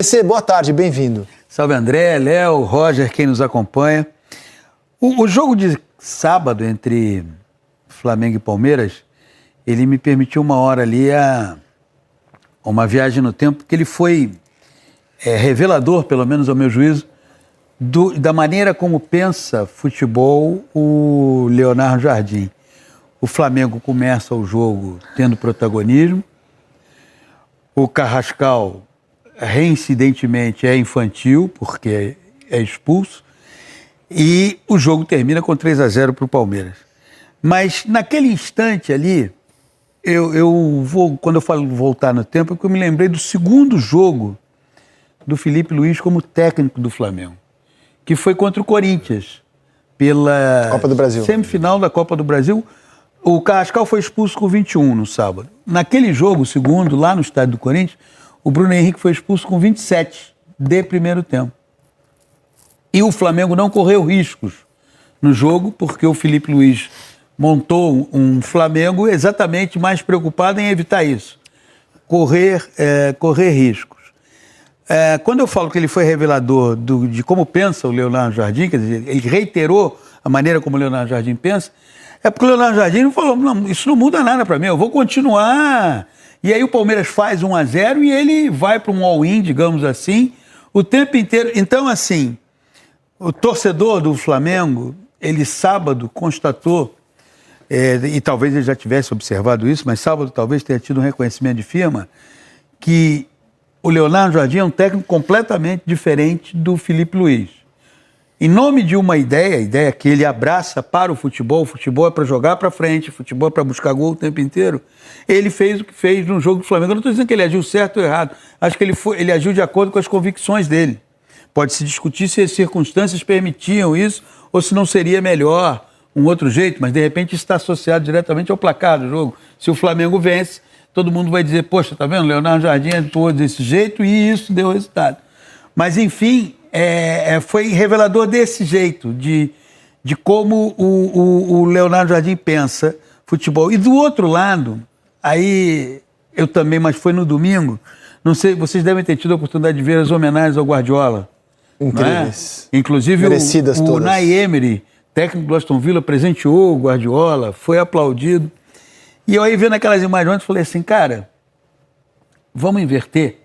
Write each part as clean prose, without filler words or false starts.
PC, boa tarde, bem-vindo. Salve André, Léo, Roger, quem nos acompanha. O jogo de sábado entre Flamengo e Palmeiras, ele me permitiu uma hora ali uma viagem no tempo, porque ele foi revelador, pelo menos ao meu juízo, da maneira como pensa futebol o Leonardo Jardim. O Flamengo começa o jogo tendo protagonismo, o Carrascal reincidentemente é infantil, porque é expulso, e o jogo termina com 3-0 para o Palmeiras. Mas naquele instante ali, quando eu falo voltar no tempo, é porque eu me lembrei do segundo jogo do Felipe Luiz como técnico do Flamengo, que foi contra o Corinthians, pela Copa do Brasil. Semifinal da Copa do Brasil. O Carrascal foi expulso com 21 no sábado. Naquele jogo, segundo, lá no estádio do Corinthians, o Bruno Henrique foi expulso com 27 de primeiro tempo. E o Flamengo não correu riscos no jogo, porque o Felipe Luiz montou um Flamengo exatamente mais preocupado em evitar isso. Correr riscos. Quando eu falo que ele foi revelador de como pensa o Leonardo Jardim, quer dizer, ele reiterou a maneira como o Leonardo Jardim pensa, é porque o Leonardo Jardim falou, não, isso não muda nada para mim, eu vou continuar. E aí o Palmeiras faz 1-0 e ele vai para um all-in, digamos assim, o tempo inteiro. Então, assim, o torcedor do Flamengo, ele sábado constatou, e talvez ele já tivesse observado isso, mas sábado talvez tenha tido um reconhecimento de firma, que o Leonardo Jardim é um técnico completamente diferente do Felipe Luiz. Em nome de uma ideia que ele abraça para o futebol é para jogar para frente, futebol é para buscar gol o tempo inteiro, ele fez o que fez no jogo do Flamengo. Eu não estou dizendo que ele agiu certo ou errado, acho que ele agiu de acordo com as convicções dele. Pode-se discutir se as circunstâncias permitiam isso ou se não seria melhor um outro jeito, mas de repente isso está associado diretamente ao placar do jogo. Se o Flamengo vence, todo mundo vai dizer, poxa, tá vendo, Leonardo Jardim atuou desse jeito e isso deu resultado. Mas, enfim, foi revelador desse jeito, de como o Leonardo Jardim pensa futebol. E do outro lado, aí eu também, mas foi no domingo, não sei, vocês devem ter tido a oportunidade de ver as homenagens ao Guardiola. Incríveis. Inclusive o Unai Emery, técnico do Aston Villa, presenteou o Guardiola, foi aplaudido. E eu aí vendo aquelas imagens ontem, falei assim, cara, vamos inverter?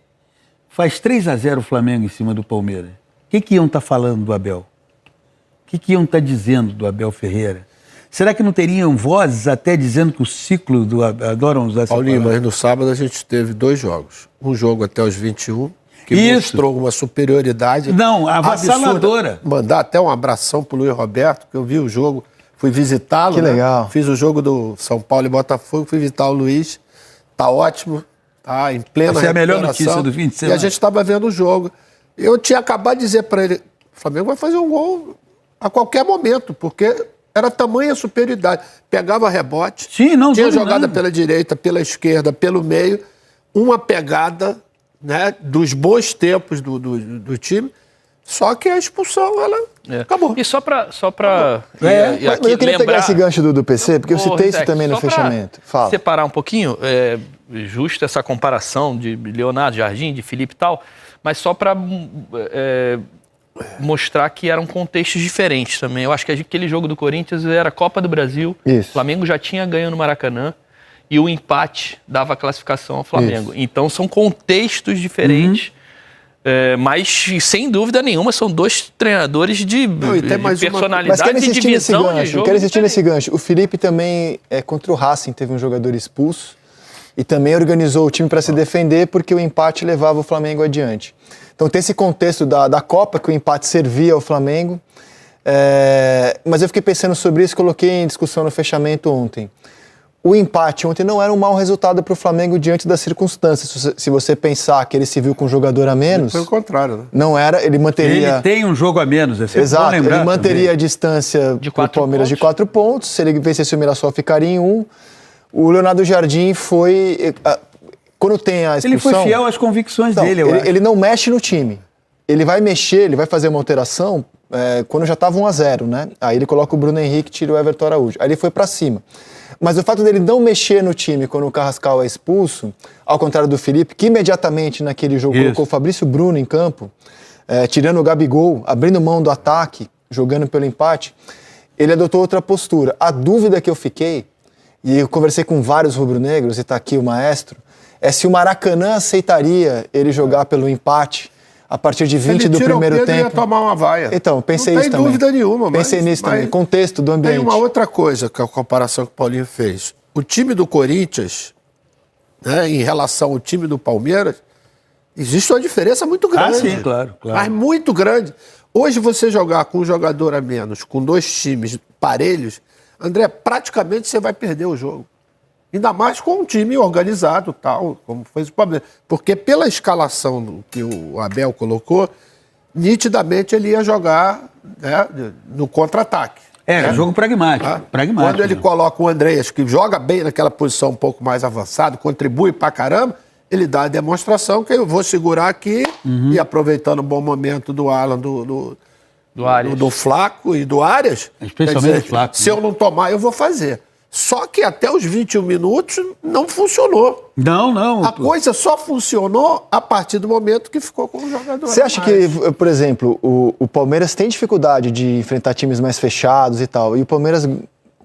Faz 3-0 o Flamengo em cima do Palmeiras. O que iam estar falando do Abel? O que iam estar dizendo do Abel Ferreira? Será que não teriam vozes até dizendo que o ciclo do adoram usar essa Paulinho, palavra? mas no sábado a gente teve 2 jogos. Um jogo até os 21, que mostrou uma superioridade. Não, avassaladora. Mandar até um abração pro Luiz Roberto, que eu vi o jogo, fui visitá-lo. Que legal. Fiz o jogo do São Paulo e Botafogo, fui visitar o Luiz. Tá ótimo, tá em plena recuperação. Essa é a melhor notícia do fim de semana. E a gente estava vendo o jogo. Eu tinha acabado de dizer para ele, o Flamengo vai fazer um gol a qualquer momento, porque era tamanha superioridade. Pegava rebote, tinha jogada pela direita, pela esquerda, pelo meio, uma pegada, né, dos bons tempos do time, só que a expulsão, ela acabou. E só para mas eu queria pegar esse gancho do PC, porque eu citei isso também no fechamento. Fala. Separar um pouquinho, justo essa comparação de Leonardo Jardim, de Felipe e tal, mas só para mostrar que eram contextos diferentes também. Eu acho que aquele jogo do Corinthians era Copa do Brasil, o Flamengo já tinha ganho no Maracanã e o empate dava a classificação ao Flamengo. Isso. Então são contextos diferentes, mas sem dúvida nenhuma são 2 treinadores de personalidade e de visão de jogo. Quero insistir nesse gancho. O Felipe também, contra o Racing, teve um jogador expulso e também organizou o time para se defender porque o empate levava o Flamengo adiante. Então tem esse contexto da Copa, que o empate servia ao Flamengo, mas eu fiquei pensando sobre isso, coloquei em discussão no fechamento ontem. O empate ontem não era um mau resultado para o Flamengo diante das circunstâncias. Se você pensar que ele se viu com um jogador a menos... Pelo contrário, né? Não era, ele manteria... Ele tem um jogo a menos, exato, ele manteria também a distância do Palmeiras de 4 pontos. Se ele vencesse o Mirassol, ficaria em 1. O Leonardo Jardim foi... Quando tem a expulsão... Ele foi fiel às convicções dele, eu acho. Ele não mexe no time. Ele vai mexer, ele vai fazer uma alteração quando já estava 1-0, né? Aí ele coloca o Bruno Henrique e tira o Everton Araújo. Aí ele foi para cima. Mas o fato dele não mexer no time quando o Carrascal é expulso, ao contrário do Felipe, que imediatamente naquele jogo colocou o Fabrício Bruno em campo, tirando o Gabigol, abrindo mão do ataque, jogando pelo empate, ele adotou outra postura. A dúvida que eu fiquei, e eu conversei com vários rubro-negros, e está aqui o maestro, é se o Maracanã aceitaria ele jogar pelo empate a partir de 20 do primeiro tempo. Ia tomar uma vaia. Então, pensei isso também. Não tem dúvida nenhuma. Pensei nisso também, contexto do ambiente. Tem uma outra coisa que a comparação que o Paulinho fez. O time do Corinthians, né, em relação ao time do Palmeiras, existe uma diferença muito grande. Sim, claro. Mas muito grande. Hoje você jogar com um jogador a menos, com 2 times parelhos, André, praticamente você vai perder o jogo. Ainda mais com um time organizado, tal, como fez o Palmeiras. Porque pela escalação que o Abel colocou, nitidamente ele ia jogar, né, no contra-ataque. Jogo pragmático. Quando ele coloca o Andreas, que joga bem naquela posição um pouco mais avançada, contribui pra caramba, ele dá a demonstração que eu vou segurar aqui e aproveitando o bom momento do Alan, do Flaco e do Arias. Especialmente do Flaco. Se eu não tomar, eu vou fazer. Só que até os 21 minutos não funcionou. Não. A coisa só funcionou a partir do momento que ficou com o jogador. Você acha que, por exemplo, o Palmeiras tem dificuldade de enfrentar times mais fechados e tal, e o Palmeiras,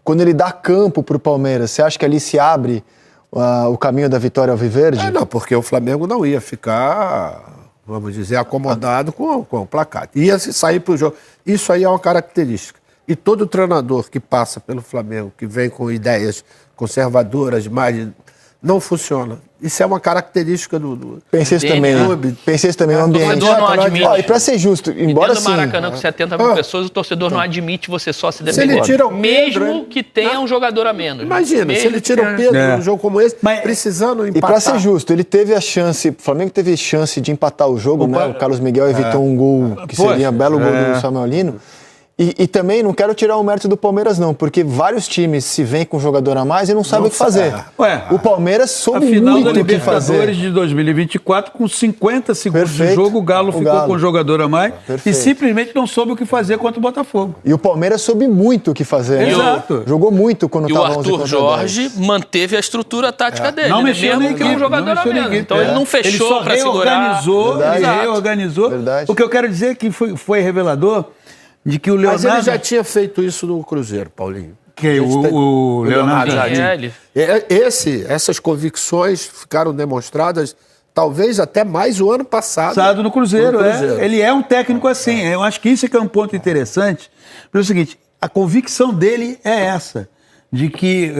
quando ele dá campo pro Palmeiras, você acha que ali se abre o caminho da vitória alviverde? Não, porque o Flamengo não ia ficar, vamos dizer, acomodado com o placar. Ia sair pro jogo. Isso aí é uma característica. E todo treinador que passa pelo Flamengo, que vem com ideias conservadoras, não funciona. Isso é uma característica do Pensei isso também, clube. Pensei isso também no ambiente. O torcedor não admite. E pra ser justo, embora sim... Maracanã com 70 mil pessoas, o torcedor não admite você só se defender. Se ele tira o Pedro, mesmo que tenha um jogador a menos. Imagina, se ele tira o Pedro num jogo como esse, precisando empatar. E pra ser justo, ele teve a chance, o Flamengo teve chance de empatar o jogo, né? O Carlos Miguel evitou um gol que seria um belo gol do Samuel Lino. E também não quero tirar o mérito do Palmeiras, não, porque vários times se vêm com um jogador a mais e não sabem o que fazer. O Palmeiras soube muito o que fazer. A final da Libertadores de 2024, com 50 segundos de jogo, o Galo ficou com um jogador a mais e simplesmente não soube o que fazer contra o Botafogo. E o Palmeiras soube muito o que fazer. Exato. Jogou muito quando estava 11 contra 10. E o Arthur Jorge manteve a estrutura tática dele. Não mexeu mesmo que um jogador a menos. Então ele não fechou para segurar. Ele reorganizou. O que eu quero dizer é que foi revelador de que o Leonardo... Mas ele já tinha feito isso no Cruzeiro, Paulinho. O Leonardo Jardim. Essas convicções ficaram demonstradas talvez até mais o ano passado. No Cruzeiro. Ele é um técnico assim. Eu acho que isso é um ponto interessante. É o seguinte, a convicção dele é essa, de que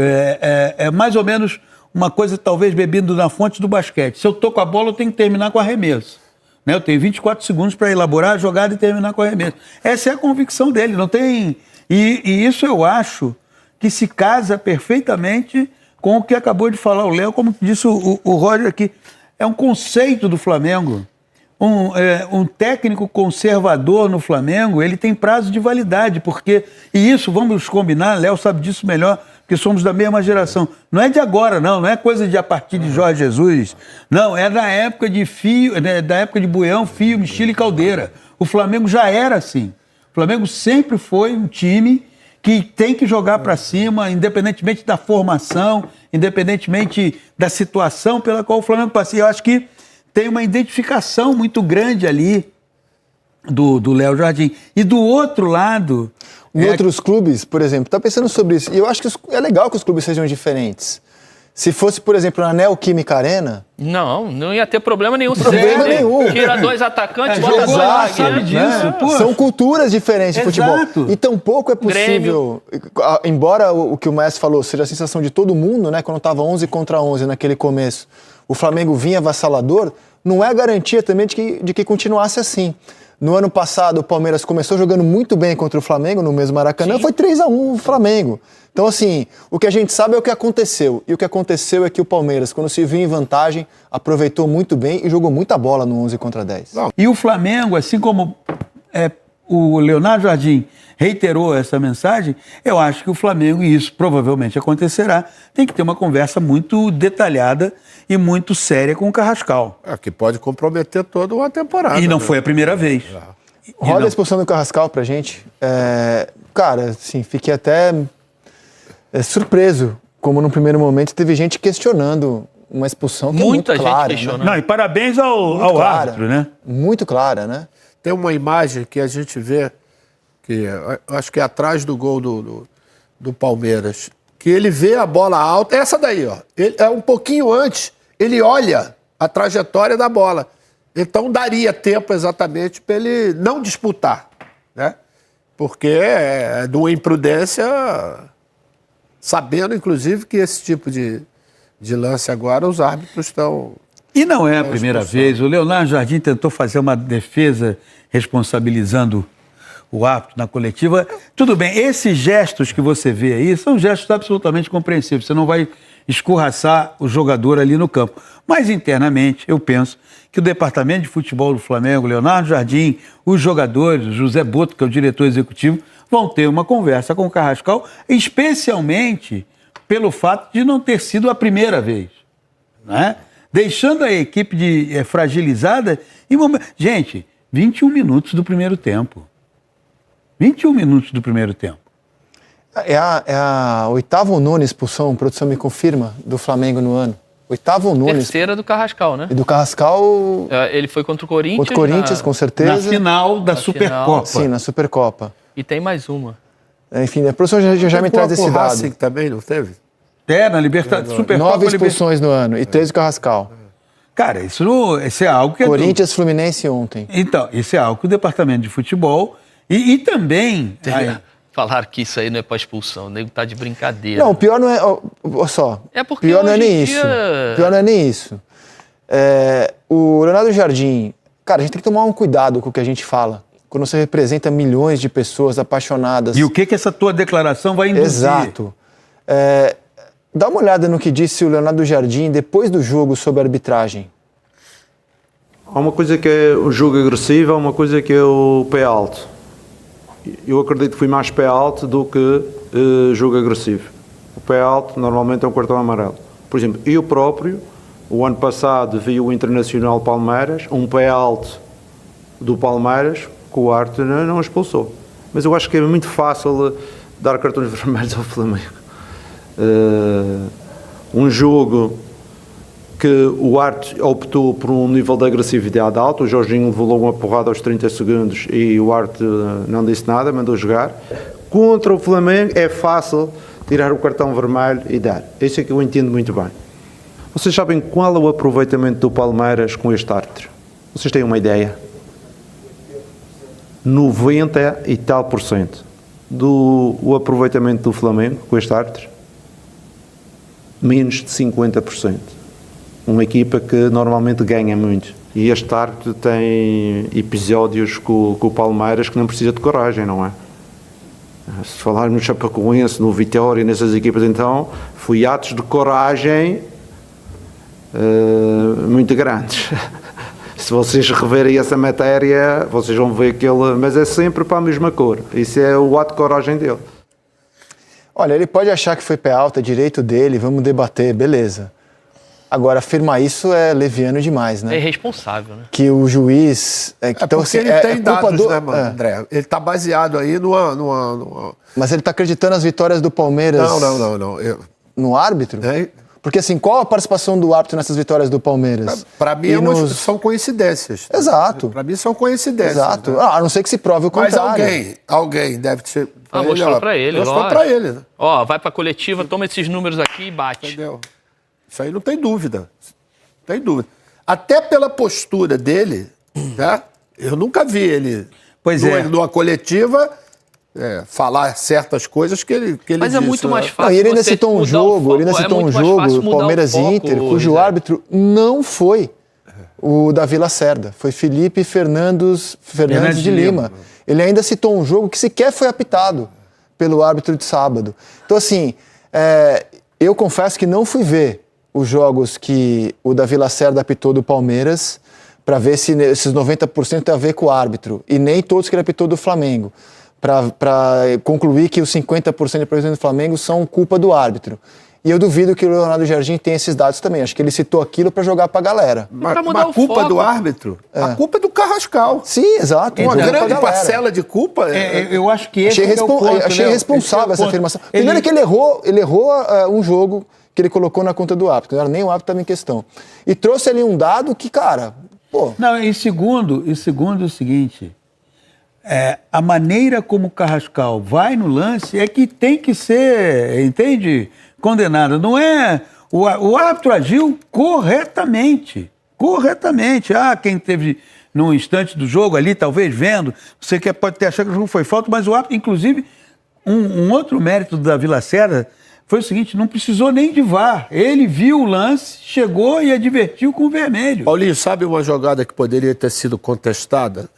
é mais ou menos uma coisa talvez bebendo na fonte do basquete. Se eu tô com a bola, eu tenho que terminar com arremesso. Eu tenho 24 segundos para elaborar a jogada e terminar com arremesso. Essa é a convicção dele, não tem... E isso eu acho que se casa perfeitamente com o que acabou de falar o Léo, como disse o Roger aqui. É um conceito do Flamengo. Um técnico conservador no Flamengo, ele tem prazo de validade, porque... E isso, vamos combinar, Léo sabe disso melhor, porque somos da mesma geração. Não é de agora, não é coisa de a partir de Jorge Jesus. Não, é da época de Fio, da época de Buião, Fio, Michile e Caldeira. O Flamengo já era assim. O Flamengo sempre foi um time que tem que jogar para cima, independentemente da formação, independentemente da situação pela qual o Flamengo passa. E eu acho que tem uma identificação muito grande ali do Léo Jardim. E do outro lado... Em outros clubes, por exemplo, tá pensando sobre isso. E eu acho que é legal que os clubes sejam diferentes. Se fosse, por exemplo, na Neoquímica Arena... Não ia ter problema nenhum. Problema nenhum. Tira 2 atacantes, bota dois, sabe disso. São culturas diferentes de futebol. E tampouco é possível... Embora o que o Maestro falou seja a sensação de todo mundo, né? Quando estava 11 contra 11 naquele começo, o Flamengo vinha avassalador, não é garantia também de que continuasse assim. No ano passado, o Palmeiras começou jogando muito bem contra o Flamengo, no mesmo Maracanã, foi 3-1 o Flamengo. Então, assim, o que a gente sabe é o que aconteceu. E o que aconteceu é que o Palmeiras, quando se viu em vantagem, aproveitou muito bem e jogou muita bola no 11 contra 10. E o Flamengo, assim como o Leonardo Jardim reiterou essa mensagem, eu acho que o Flamengo, e isso provavelmente acontecerá, tem que ter uma conversa muito detalhada e muito séria com o Carrascal. Que pode comprometer toda uma temporada. E não foi a primeira vez. Roda a expulsão do Carrascal pra gente. Cara, assim, fiquei até surpreso, como no primeiro momento teve gente questionando uma expulsão que muita é muito clara. Gente questionando. Não, e parabéns ao árbitro, né? Muito clara, né? Tem uma imagem que a gente vê, que acho que é atrás do gol do Palmeiras, que ele vê a bola alta, essa daí, ó. Ele, um pouquinho antes, ele olha a trajetória da bola. Então daria tempo exatamente para ele não disputar, né? Porque é de uma imprudência, sabendo, inclusive, que esse tipo de lance agora, os árbitros estão... E não é a primeira vez. O Leonardo Jardim tentou fazer uma defesa responsabilizando o árbitro na coletiva. Tudo bem, esses gestos que você vê aí são gestos absolutamente compreensíveis. Você não vai escorraçar o jogador ali no campo. Mas internamente, eu penso que o departamento de futebol do Flamengo, Leonardo Jardim, os jogadores, o José Boto, que é o diretor executivo, vão ter uma conversa com o Carrascal, especialmente pelo fato de não ter sido a primeira vez, né? Deixando a equipe fragilizada. Gente, 21 minutos do primeiro tempo. 21 minutos do primeiro tempo. É a oitava ou nona expulsão, a produção me confirma, do Flamengo no ano. Oitava ou nona. Terceira do Carrascal, né? E do Carrascal... Ele foi contra o Corinthians. Contra o Corinthians, com certeza. Na final da Supercopa. Sim, na Supercopa. E tem mais uma. Enfim, a produção já me traz esse dado. Racing também, não teve? Na Libertadores, Supercopa. 9 expulsões no ano e 3 do Carrascal. Cara, isso é algo que... Corinthians, Fluminense ontem. Então, isso é algo que o departamento de futebol e também... Falaram que isso aí não é pra expulsão, o nego tá de brincadeira. Não, o pior não é... Olha só. É porque pior não é nem dia... isso. Pior não é nem isso. O Leonardo Jardim... Cara, a gente tem que tomar um cuidado com o que a gente fala. Quando você representa milhões de pessoas apaixonadas... E o que essa tua declaração vai induzir? Exato. Dá uma olhada no que disse o Leonardo Jardim depois do jogo sobre a arbitragem. Há uma coisa que é o jogo agressivo, há uma coisa que é o pé alto. Eu acredito que fui mais pé alto do que jogo agressivo. O pé alto normalmente é um cartão amarelo. Por exemplo, eu próprio, o ano passado, vi o Internacional Palmeiras, um pé alto do Palmeiras, que o árbitro não expulsou. Mas eu acho que é muito fácil dar cartões vermelhos ao Flamengo. Um jogo que o árbitro optou por um nível de agressividade alto, o Jorginho levou uma porrada aos 30 segundos e o árbitro não disse nada, mandou jogar. Contra o Flamengo é fácil tirar o cartão vermelho e dar. Isso é que eu entendo muito bem. Vocês sabem qual é o aproveitamento do Palmeiras com este árbitro? Vocês têm uma ideia? 90 e tal % do aproveitamento do Flamengo com este árbitro? Menos de 50%. Uma equipa que normalmente ganha muito. E este árbitro tem episódios com o Palmeiras que não precisa de coragem, não é? Se falarmos no Chapecoense, no Vitória, nessas equipas, então, foi atos de coragem muito grandes. Se vocês reverem essa matéria, vocês vão ver que ele... Mas é sempre para a mesma cor. Isso é o ato de coragem dele. Olha, ele pode achar que foi pé alto, é direito dele, vamos debater, beleza. Agora, afirmar isso é leviano demais, né? É irresponsável, né? Que o juiz... então, porque ele tem dados, né, mano, André? Ele está baseado aí numa... Mas ele está acreditando nas vitórias do Palmeiras... Não. No árbitro? Porque, assim, qual a participação do árbitro nessas vitórias do Palmeiras? Para mim, são coincidências. Exato. Para mim, são coincidências. Exato. Né? A não ser que se prove o contrário. Mas alguém deve ser... Mostrou para ele. Mostrou para ele, né? Ó, vai para a coletiva, toma esses números aqui e bate. Entendeu? Isso aí não tem dúvida. Tem dúvida. Até pela postura dele, né? Eu nunca vi ele numa coletiva falar certas coisas que ele Mas disse, é muito mais fácil. Não, e ele ainda citou um jogo, Palmeiras e Inter, cujo árbitro não foi o Davi Lacerda, foi Felipe Fernandes de Lima. Ele ainda citou um jogo que sequer foi apitado pelo árbitro de sábado. Então, assim, eu confesso que não fui ver os jogos que o Davi Lacerda apitou do Palmeiras para ver se esses 90% tem a ver com o árbitro, e nem todos que ele apitou do Flamengo, para concluir que os 50% de prejuízo do Flamengo são culpa do árbitro. E eu duvido que o Leonardo Jardim tenha esses dados também. Acho que ele citou aquilo para jogar para a galera. Mas a culpa do árbitro? A culpa é do Carrascal. Sim, exato. Uma grande parcela de culpa. Eu acho que esse é o ponto. Achei irresponsável essa afirmação. Primeiro que ele errou um jogo que ele colocou na conta do árbitro. Não era nem o árbitro que estava em questão. E trouxe ali um dado que, cara... Pô. Não, e segundo é o seguinte... a maneira como o Carrascal vai no lance é que tem que ser, entende, condenado. Não é... O árbitro agiu corretamente. Quem teve num instante do jogo ali, talvez vendo, você pode ter achado que o jogo foi falta, mas o árbitro, inclusive, um outro mérito da Vila Lacerda foi o seguinte, não precisou nem de VAR. Ele viu o lance, chegou e advertiu com o vermelho. Paulinho, sabe uma jogada que poderia ter sido contestada?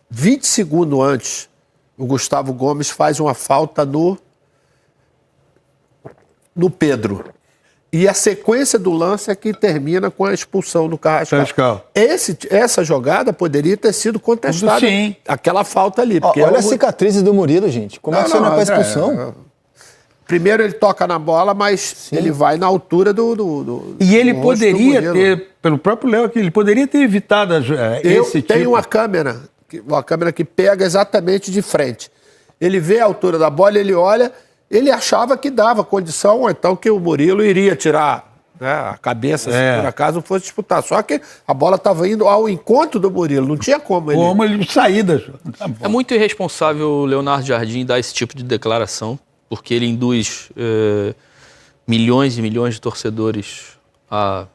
20 segundos antes, o Gustavo Gomes faz uma falta no Pedro. E a sequência do lance é que termina com a expulsão do Carrascal. Essa jogada poderia ter sido contestada. Sim. Aquela falta ali. Olha as cicatrizes do Murilo, gente. Como é que você não faz expulsão? Primeiro ele toca na bola, mas ele vai na altura do E ele poderia ter, pelo próprio Léo aqui, ele poderia ter evitado esse tipo... Tem uma câmera que pega exatamente de frente. Ele vê a altura da bola, ele olha, ele achava que dava condição, ou então que o Murilo iria tirar, né, a cabeça, se por acaso fosse disputar. Só que a bola estava indo ao encontro do Murilo, não tinha como ele sair da... É muito irresponsável o Leonardo Jardim dar esse tipo de declaração, porque ele induz milhões e milhões de torcedores a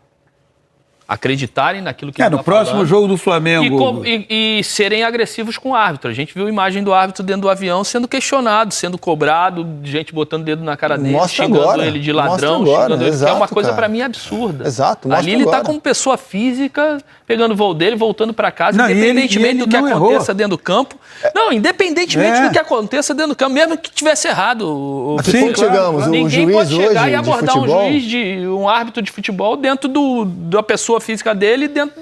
acreditarem naquilo que ele no próximo jogo do Flamengo. E serem agressivos com o árbitro. A gente viu a imagem do árbitro dentro do avião sendo questionado, sendo cobrado, gente botando dedo na cara dele, xingando ele de ladrão, xingando ele. É uma coisa pra mim absurda. Exato. Ali ele tá como pessoa física, pegando o voo dele, voltando pra casa, independentemente do que aconteça dentro do campo. Não, independentemente do que aconteça dentro do campo, mesmo que tivesse errado. Sim, chegamos. Ninguém pode chegar e abordar um árbitro de futebol dentro da pessoa física dele, dentro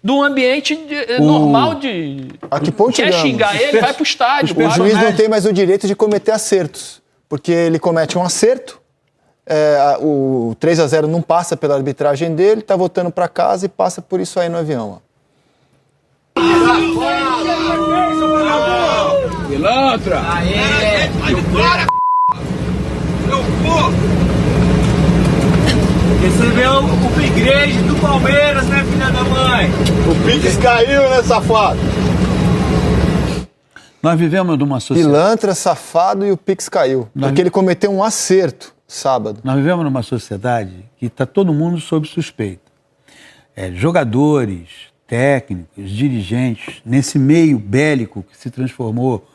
do ambiente normal de... A que ponto quer xingar ele, vai pro estádio. O juiz não tem mais o direito de cometer acertos, porque ele comete um acerto, o 3-0 não passa pela arbitragem dele, tá voltando para casa e passa por isso aí no avião. Pilantra! Aê! Recebeu o Pigrejo do Palmeiras, né, filha da mãe? O Pix caiu, né, safado? Nós vivemos numa sociedade... Pilantra, safado e o Pix caiu. Porque ele cometeu um acerto sábado. Nós vivemos numa sociedade que está todo mundo sob suspeita. Jogadores, técnicos, dirigentes, nesse meio bélico que se transformou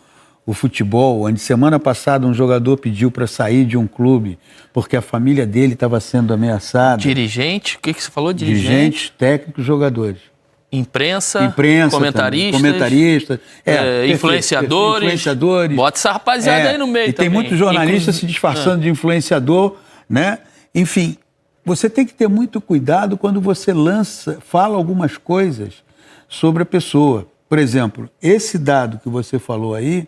o futebol, onde semana passada um jogador pediu para sair de um clube porque a família dele estava sendo ameaçada. Dirigente? O que você falou? Dirigentes, técnicos, jogadores. Imprensa comentaristas, influenciadores. Bota essa rapaziada aí no meio e também. Tem muitos jornalistas se disfarçando de influenciador, né? Enfim, você tem que ter muito cuidado quando você fala algumas coisas sobre a pessoa. Por exemplo, esse dado que você falou aí,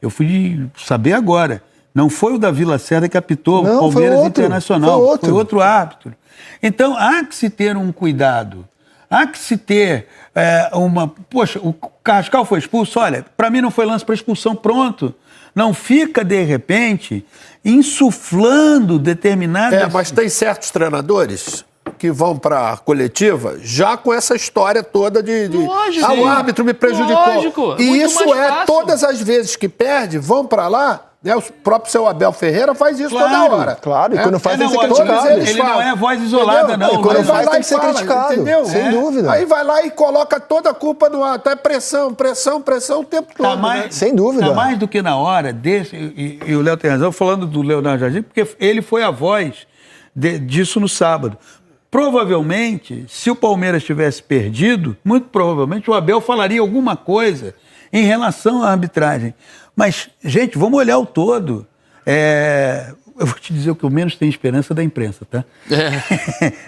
eu fui saber agora. Não foi o da Vila Lacerda que apitou o Palmeiras Internacional. Foi outro árbitro. Então, há que se ter um cuidado. Há que se ter Poxa, o Carrascal foi expulso. Olha, para mim não foi lance para expulsão, pronto. Não fica, de repente, insuflando determinadas... Mas tem certos treinadores que vão para a coletiva já com essa história toda de Lógico, o árbitro me prejudicou. Lógico, e isso todas as vezes que perde, vão para lá, né, o próprio seu Abel Ferreira faz isso toda hora. Claro, e quando faz tem que ser criticado. Ele não é voz isolada, não. E quando faz tem que ser criticado, entendeu? Sem dúvida. Aí vai lá e coloca toda a culpa no ar. Tá pressão o tempo todo. Sem dúvida. Tá mais do que na hora desse, e o Léo tem razão, falando do Leonardo Jardim, porque ele foi a voz disso no sábado. Provavelmente, se o Palmeiras tivesse perdido, muito provavelmente o Abel falaria alguma coisa em relação à arbitragem. Mas, gente, vamos olhar o todo. Eu vou te dizer o que eu menos tenho esperança da imprensa, tá?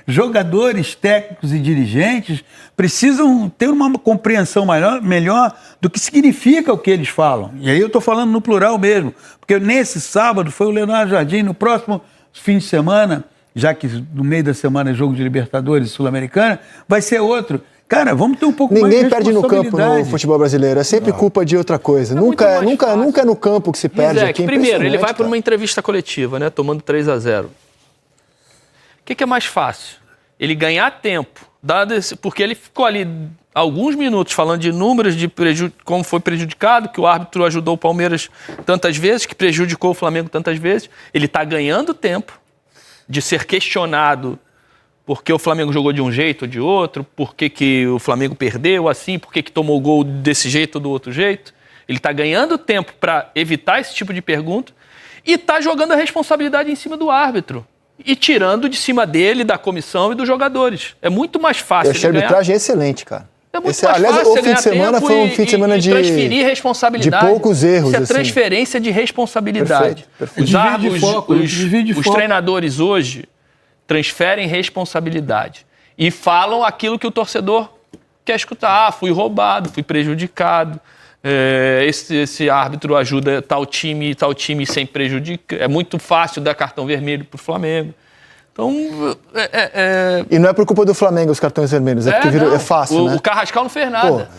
Jogadores, técnicos e dirigentes precisam ter uma compreensão melhor do que significa o que eles falam. E aí eu estou falando no plural mesmo, porque nesse sábado foi o Leonardo Jardim, no próximo fim de semana, já que no meio da semana é jogo de Libertadores Sul-Americana, vai ser outro. Cara, vamos ter um pouco mais de responsabilidade. Ninguém perde no campo no futebol brasileiro, é sempre culpa de outra coisa. Nunca é no campo que se perde. Aqui, primeiro, ele vai para uma entrevista coletiva, né, tomando 3-0. O que é mais fácil? Ele ganhar tempo, porque ele ficou ali alguns minutos falando de números, de como foi prejudicado, que o árbitro ajudou o Palmeiras tantas vezes, que prejudicou o Flamengo tantas vezes. Ele está ganhando tempo de ser questionado porque o Flamengo jogou de um jeito ou de outro, por que o Flamengo perdeu assim, por que tomou gol desse jeito ou do outro jeito. Ele está ganhando tempo para evitar esse tipo de pergunta e está jogando a responsabilidade em cima do árbitro e tirando de cima dele, da comissão e dos jogadores. É muito mais fácil. Eu achei a arbitragem excelente, cara. É muito mais fácil o fim de semana foi um fim de semana de transferir responsabilidade. De poucos erros. Isso é transferência de responsabilidade. Perfeito. Os treinadores hoje transferem responsabilidade e falam aquilo que o torcedor quer escutar. Fui roubado, fui prejudicado, esse árbitro ajuda tal time sem prejudicar. É muito fácil dar cartão vermelho para o Flamengo. Então, E não é por culpa do Flamengo os cartões vermelhos, é porque é fácil, né? O Carrascal não fez nada.